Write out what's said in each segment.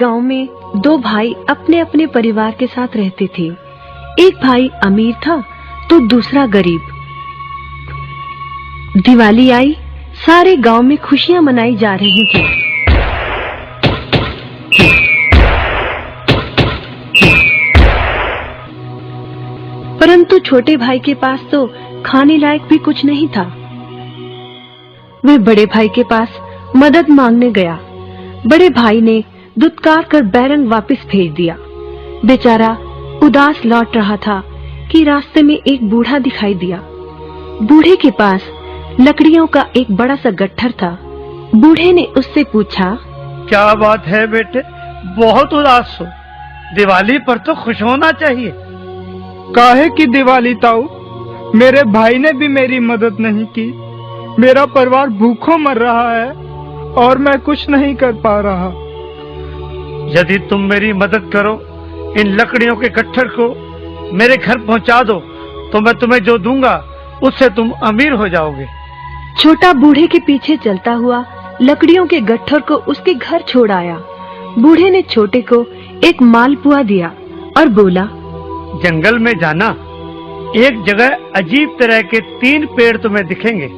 गांव में दो भाई अपने अपने परिवार के साथ रहते थे। एक भाई अमीर था तो दूसरा गरीब। दिवाली आई, सारे गांव में खुशियां मनाई जा रही थी। परंतु छोटे भाई के पास तो खाने लायक भी कुछ नहीं था। वह बड़े भाई के पास मदद मांगने गया। बड़े भाई ने दुत्कार कर बैरंग वापस भेज दिया। बेचारा उदास लौट रहा था कि रास्ते में एक बूढ़ा दिखाई दिया। बूढ़े के पास लकड़ियों का एक बड़ा सा गट्ठर था। बूढ़े ने उससे पूछा, क्या बात है बेटे, बहुत उदास हो? दिवाली पर तो खुश होना चाहिए। काहे की दिवाली ताऊ, मेरे भाई ने भी मेरी मदद नहीं की। मेरा परिवार भूखों मर रहा है और मैं कुछ नहीं कर पा रहा। यदि तुम मेरी मदद करो, इन लकड़ियों के गट्ठर को मेरे घर पहुंचा दो, तो मैं तुम्हें जो दूंगा उससे तुम अमीर हो जाओगे। छोटा बूढ़े के पीछे चलता हुआ लकड़ियों के गट्ठर को उसके घर छोड़ आया। बूढ़े ने छोटे को एक मालपुआ दिया और बोला, जंगल में जाना, एक जगह अजीब तरह के 3 पेड़ तुम्हें दिखेंगे,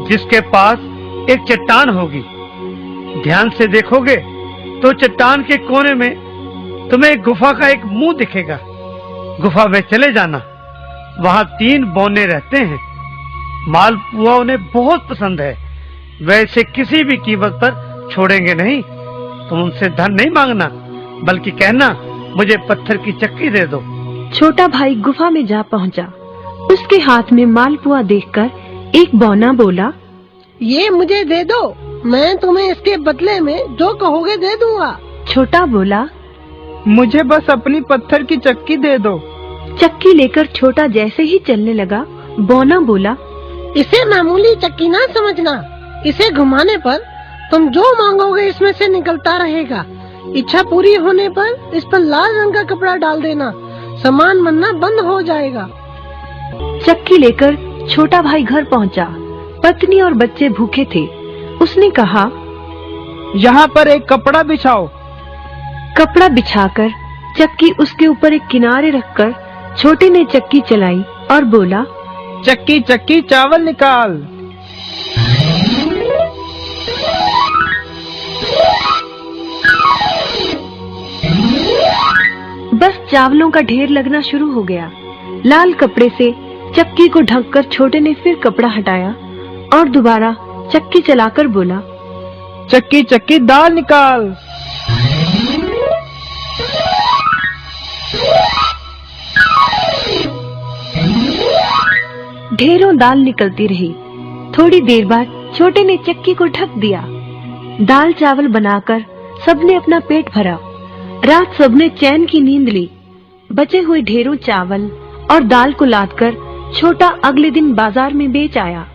जिसके पास एक चट्टान होगी। ध्यान से देखोगे तो चट्टान के कोने में तुम्हें एक गुफा का एक मुंह दिखेगा। गुफा में चले जाना, वहां 3 बौने रहते हैं। मालपुआ उन्हें बहुत पसंद है, वैसे किसी भी कीमत पर छोड़ेंगे नहीं। तुम उनसे धन नहीं मांगना, बल्कि कहना मुझे पत्थर की चक्की दे दो। छोटा भाई गुफा में जा पहुंचा। उसके हाथ में मालपुआ देखकर एक बौना बोला, ये मुझे दे दो, मैं तुम्हें इसके बदले में जो कहोगे दे दूंगा। छोटा बोला, मुझे बस अपनी पत्थर की चक्की दे दो। चक्की लेकर छोटा जैसे ही चलने लगा, बौना बोला, इसे मामूली चक्की ना समझना। इसे घुमाने पर तुम जो मांगोगे इसमें से निकलता रहेगा। इच्छा पूरी होने पर इस पर लाल रंग का कपड़ा डाल देना, सामान बनना बंद हो जाएगा। चक्की लेकर छोटा भाई घर पहुंचा। पत्नी और बच्चे भूखे थे। उसने कहा, यहाँ पर एक कपड़ा बिछाओ। कपड़ा बिछाकर चक्की उसके ऊपर एक किनारे रखकर छोटे ने चक्की चलाई और बोला, चक्की चक्की चावल निकाल। बस चावलों का ढेर लगना शुरू हो गया। लाल कपड़े से चक्की को ढककर छोटे ने फिर कपड़ा हटाया और दोबारा चक्की चलाकर बोला, चक्की चक्की दाल निकाल। ढेरों दाल निकलती रही। थोड़ी देर बाद छोटे ने चक्की को ढक दिया। दाल चावल बनाकर सबने अपना पेट भरा। रात सबने चैन की नींद ली। बचे हुए ढेरों चावल और दाल को लादकर छोटा अगले दिन बाजार में बेच आया।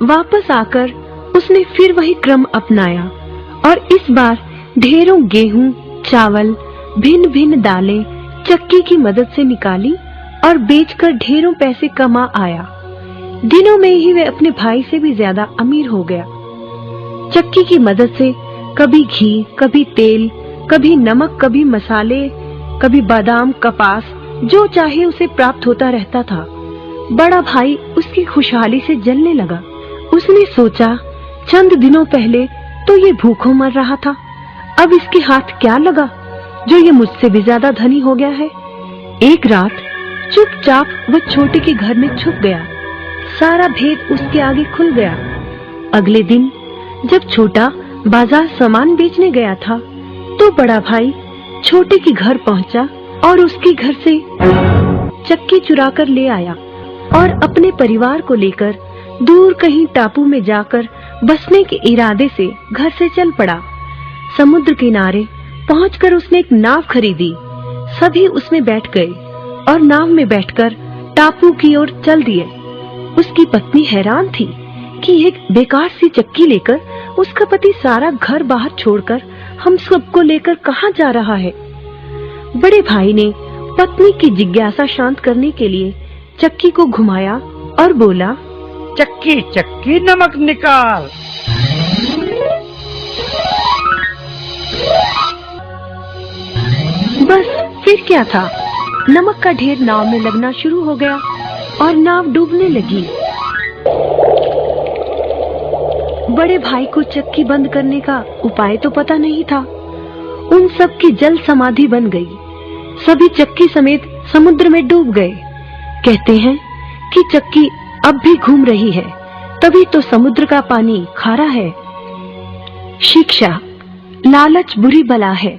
वापस आकर उसने फिर वही क्रम अपनाया और इस बार ढेरों गेहूं, चावल, भिन्न भिन्न दालें चक्की की मदद से निकाली और बेचकर ढेरों पैसे कमा आया। दिनों में ही वह अपने भाई से भी ज्यादा अमीर हो गया। चक्की की मदद से कभी घी, कभी तेल, कभी नमक, कभी मसाले, कभी बादाम, कपास, जो चाहे उसे प्राप्त होता रहता था। बड़ा भाई उसकी खुशहाली से जलने लगा। उसने सोचा, चंद दिनों पहले तो ये भूखों मर रहा था, अब इसके हाथ क्या लगा जो ये मुझसे भी ज्यादा धनी हो गया है। एक रात चुपचाप वह छोटे के घर में छुप गया। सारा भेद उसके आगे खुल गया। अगले दिन जब छोटा बाजार सामान बेचने गया था, तो बड़ा भाई छोटे के घर पहुंचा और उसके घर से चक्की चुरा कर ले आया और अपने परिवार को लेकर दूर कहीं टापू में जाकर बसने के इरादे से घर से चल पड़ा। समुद्र किनारे पहुंचकर उसने एक नाव खरीदी। सभी उसमें बैठ गए और नाव में बैठकर टापू की ओर चल दिए। उसकी पत्नी हैरान थी कि एक बेकार सी चक्की लेकर उसका पति सारा घर बाहर छोड़कर हम सबको लेकर कहाँ जा रहा है। बड़े भाई ने पत्नी की जिज्ञासा शांत करने के लिए चक्की को घुमाया और बोला, चक्की चक्की नमक निकाल। बस फिर क्या था, नमक का ढेर नाव में लगना शुरू हो गया और नाव डूबने लगी। बड़े भाई को चक्की बंद करने का उपाय तो पता नहीं था। उन सब की जल समाधि बन गई। सभी चक्की समेत समुद्र में डूब गए। कहते हैं कि चक्की अब भी घूम रही है, तभी तो समुद्र का पानी खारा है। शिक्षा, लालच बुरी बला है।